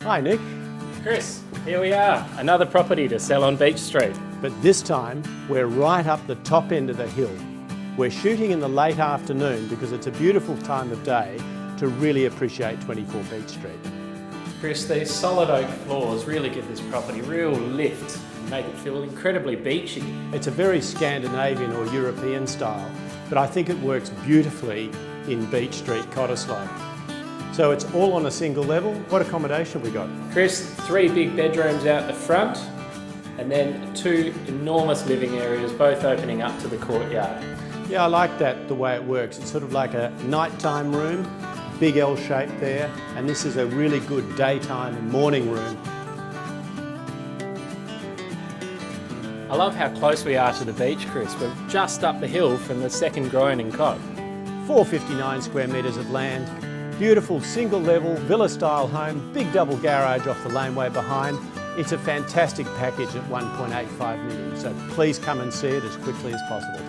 Hi Nick. Chris, here we are, another property to sell on Beach Street. But this time we're right up the top end of the hill. We're shooting in the late afternoon because it's a beautiful time of day to really appreciate 24 Beach Street. Chris, these solid oak floors really give this property real lift and make it feel incredibly beachy. It's a very Scandinavian or European style, but I think it works beautifully in Beach Street, Cottesloe. So it's all on a single level. What accommodation have we got? Chris, 3 big bedrooms out the front and then 2 enormous living areas, both opening up to the courtyard. Yeah, I like that, the way it works. It's sort of like a nighttime room, big L shape there, and this is a really good daytime and morning room. I love how close we are to the beach, Chris. We're just up the hill from the second groin in Cott. 459 square metres of land, beautiful single level villa style home, big double garage off the laneway behind. It's a fantastic package at 1.85 million, so please come and see it as quickly as possible.